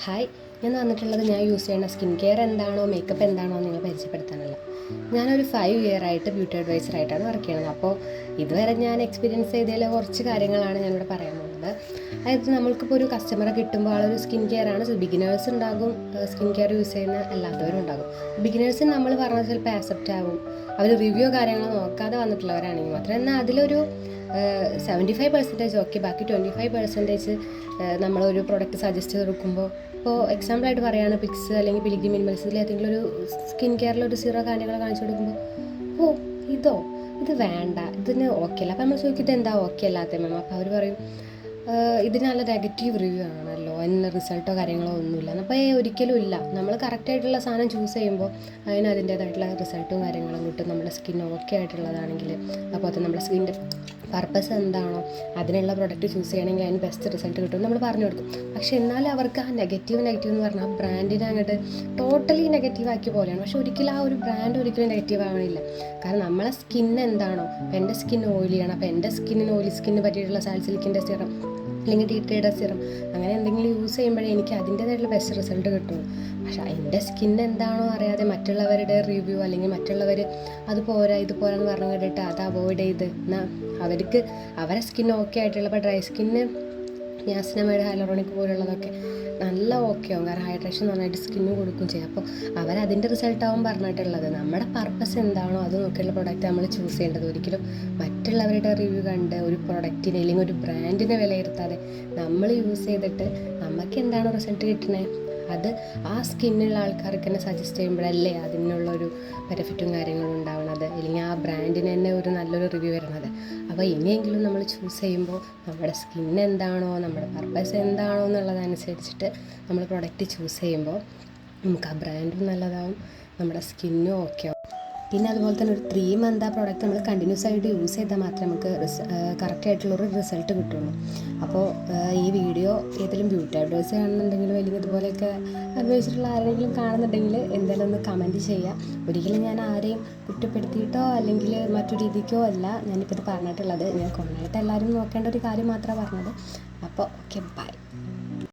Hi, ഞാൻ വന്നിട്ടുള്ളത് ഞാൻ യൂസ് ചെയ്യുന്ന സ്കിൻ കെയർ എന്താണോ മേക്കപ്പ് എന്താണോ നിങ്ങൾ പരിചയപ്പെടുത്താനല്ല. ഞാനൊരു 5 ഇയർ ആയിട്ട് ബ്യൂട്ടി അഡ്വൈസറായിട്ടാണ് വർക്ക് ചെയ്യുന്നത്. അപ്പോൾ ഇതുവരെ ഞാൻ എക്സ്പീരിയൻസ് ചെയ്തതിൽ കുറച്ച് കാര്യങ്ങളാണ് ഞാനിവിടെ പറയാൻ പോകുന്നത്. അതായത് നമ്മൾക്കിപ്പോൾ ഒരു കസ്റ്റമറെ കിട്ടുമ്പോൾ ആളൊരു സ്കിൻ കെയർ ആണ്. ബിഗിനേഴ്സ് ഉണ്ടാകും, സ്കിൻ കെയർ യൂസ് ചെയ്യുന്ന അല്ലാത്തവരും ഉണ്ടാകും. ബിഗിനേഴ്സിന് നമ്മൾ പറഞ്ഞത് ചിലപ്പോൾ ആക്സെപ്റ്റ് ആകും. അവർ റിവ്യൂ കാര്യങ്ങൾ നോക്കാതെ വന്നിട്ടുള്ളവരാണെങ്കിൽ മാത്രം. എന്നാൽ അതിലൊരു 75% ഓക്കെ, ബാക്കി 25% നമ്മളൊരു പ്രൊഡക്റ്റ് സജസ്റ്റ് ചെയ്ത് കൊടുക്കുമ്പോൾ, ഇപ്പോൾ എക്സാമ്പിളായിട്ട് പറയുകയാണ് പിക്സ് അല്ലെങ്കിൽ പിലിഗ്രിം മിനിമൽസിൽ ഏതെങ്കിലും ഒരു സ്കിൻ കെയറിലൊരു സീറോ കാര്യങ്ങൾ കാണിച്ചു കൊടുക്കുമ്പോൾ, ഇത് വേണ്ട, ഇതിന് ഓക്കെ അല്ല. അപ്പോൾ നമ്മൾ ചോദിക്കും ഇതെന്താ ഓക്കെ അല്ലാത്ത മാം. അപ്പോൾ അവർ പറയും ഇതിന് നല്ല നെഗറ്റീവ് റിവ്യൂ ആണല്ലോ, അതിനുള്ള റിസൾട്ടോ കാര്യങ്ങളോ ഒന്നുമില്ല. അപ്പോൾ ഒരിക്കലും ഇല്ല. നമ്മൾ കറക്റ്റായിട്ടുള്ള സാധനം ചൂസ് ചെയ്യുമ്പോൾ അതിന് അതിൻ്റേതായിട്ടുള്ള റിസൾട്ടും കാര്യങ്ങളും കിട്ടും. നമ്മുടെ സ്കിൻ ഓക്കെ ആയിട്ടുള്ളതാണെങ്കിൽ, അപ്പോൾ അത് നമ്മുടെ സ്കിൻ്റെ പർപ്പസ് എന്താണോ അതിനുള്ള പ്രൊഡക്റ്റ് ചൂസ് ചെയ്യണമെങ്കിൽ അതിന് ബെസ്റ്റ് റിസൾട്ട് കിട്ടും നമ്മൾ പറഞ്ഞു കൊടുക്കും. പക്ഷെ എന്നാലും അവർക്ക് ആ നെഗറ്റീവ് എന്ന് പറഞ്ഞാൽ ആ ബ്രാൻഡിനെ അങ്ങോട്ട് ടോട്ടലി നെഗറ്റീവ് ആക്കിയ പോലെയാണ്. പക്ഷെ ഒരിക്കലും ആ ഒരു ബ്രാൻഡ് ഒരിക്കലും നെഗറ്റീവ് ആവണില്ല. കാരണം നമ്മളെ സ്കിൻ എന്താണോ, അപ്പോൾ എൻ്റെ സ്കിൻ ഓയിലിയാണ്, അപ്പോൾ എൻ്റെ സ്കിന്നിന് ഓയിലി സ്കിന്നിന് പറ്റിയിട്ടുള്ള സാൽസിലിക്കിൻ്റെ സിറം അല്ലെങ്കിൽ ടീ ട്രീയുടെ സിറം അങ്ങനെ എന്തെങ്കിലും യൂസ് ചെയ്യുമ്പോഴേ എനിക്ക് അതിൻ്റേതായിട്ടുള്ള ബെസ്റ്റ് റിസൾട്ട് കിട്ടുള്ളൂ. പക്ഷേ എൻ്റെ സ്കിൻ എന്താണോ അറിയാതെ മറ്റുള്ളവരുടെ റിവ്യൂ അല്ലെങ്കിൽ മറ്റുള്ളവർ അത് പോരാ ഇത് പോരാന്ന് പറഞ്ഞു കേട്ടിട്ട് അത് അവോയ്ഡ് ചെയ്ത് എന്നാൽ അവർക്ക് അവരെ സ്കിൻ ഓക്കെ ആയിട്ടുള്ള, ഇപ്പോൾ ഡ്രൈ സ്കിന്ന് നിയാസിനമൈഡ് ഹൈലറോണിക് പോലുള്ളതൊക്കെ നല്ല ഓക്കെ ആവും. കാരണം ഹൈഡ്രേഷൻ നന്നായിട്ട് സ്കിന്നും കൊടുക്കും ചെയ്യും. അപ്പോൾ അവരതിൻ്റെ റിസൾട്ടാവും പറഞ്ഞിട്ടുള്ളത്. നമ്മുടെ പർപ്പസ് എന്താണോ അത് നോക്കിയുള്ള പ്രൊഡക്റ്റ് നമ്മൾ ചൂസ് ചെയ്യേണ്ടത്. ഒരിക്കലും മറ്റുള്ളവരുടെ റിവ്യൂ കണ്ട് ഒരു പ്രൊഡക്റ്റിനെ അല്ലെങ്കിൽ ഒരു ബ്രാൻഡിനെ വിലയിരുത്താതെ നമ്മൾ യൂസ് ചെയ്തിട്ട് നമുക്ക് എന്താണോ റിസൾട്ട് കിട്ടുന്നത് അത് ആ സ്കിന്നുള്ള ആൾക്കാർക്ക് തന്നെ സജസ്റ്റ് ചെയ്യുമ്പോഴല്ലേ അതിനുള്ളൊരു ബെനിഫിറ്റും കാര്യങ്ങളും ഉണ്ടാവുന്നത്, അല്ലെങ്കിൽ ആ ബ്രാൻഡിന് തന്നെ ഒരു നല്ലൊരു റിവ്യൂ വരുന്നത്. അപ്പോൾ ഇനിയെങ്കിലും നമ്മൾ ചൂസ് ചെയ്യുമ്പോൾ നമ്മുടെ സ്കിൻ എന്താണോ, നമ്മുടെ പർപ്പസ് എന്താണോ എന്നുള്ളതനുസരിച്ചിട്ട് നമ്മൾ പ്രൊഡക്റ്റ് ചൂസ് ചെയ്യുമ്പോൾ നമുക്ക് ആ ബ്രാൻഡും നല്ലതാവും, നമ്മുടെ സ്കിന്നും ഓക്കെ ആവും. പിന്നെ അതുപോലെ തന്നെ ഒരു 3 മന്ത് ആ പ്രോഡക്റ്റ് നമ്മൾ കണ്ടിന്യൂസ് ആയിട്ട് യൂസ് ചെയ്താൽ മാത്രമേ നമുക്ക് കറക്റ്റായിട്ടുള്ളൊരു റിസൾട്ട് കിട്ടുള്ളൂ. അപ്പോൾ ഈ വീഡിയോ ഏതെങ്കിലും ബ്യൂട്ടി അഡ്വൈസ് കാണുന്നുണ്ടെങ്കിലും അല്ലെങ്കിൽ ഇതുപോലെയൊക്കെ അനുഭവിച്ചിട്ടുള്ള ആരെങ്കിലും കാണുന്നുണ്ടെങ്കിൽ എന്തായാലും ഒന്ന് കമൻറ്റ് ചെയ്യുക. ഒരിക്കലും ഞാൻ ആരെയും കുറ്റപ്പെടുത്തിയിട്ടോ അല്ലെങ്കിൽ മറ്റു രീതിക്കോ അല്ല ഞാനിപ്പോൾ ഇത് പറഞ്ഞിട്ടുള്ളത്. ഞാൻ കൊണ്ടായിട്ട് എല്ലാവരും നോക്കേണ്ട ഒരു കാര്യം മാത്രമാണ് പറഞ്ഞത്. അപ്പോൾ ഓക്കെ, ബൈ.